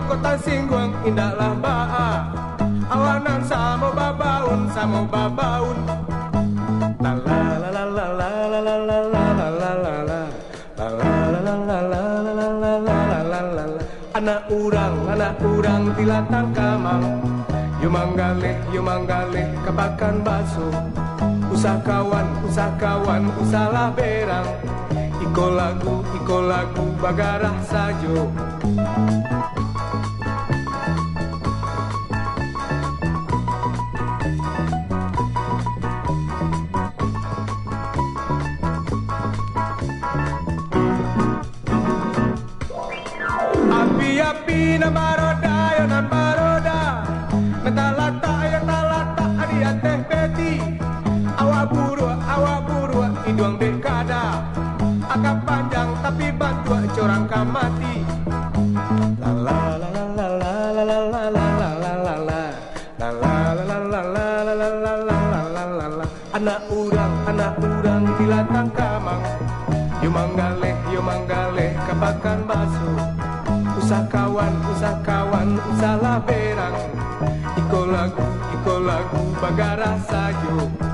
kota singguang indahlah baa. Awanan samo babaun la la la la la la la la la la la la la la anak urang tilatang kamang yumanggale kebakan baso usahawan usalah berang iko lagu bagarah sajo. Api na baroda yo nan baroda natalata adia teh beti awak buru iduang dekada agak panjang tapi bantu corang kamati la la la la la la la la la la la la anak urang dilatang kamang yumanggale kebakan baso usahawan usalah berang iko lagu bagarah sajo.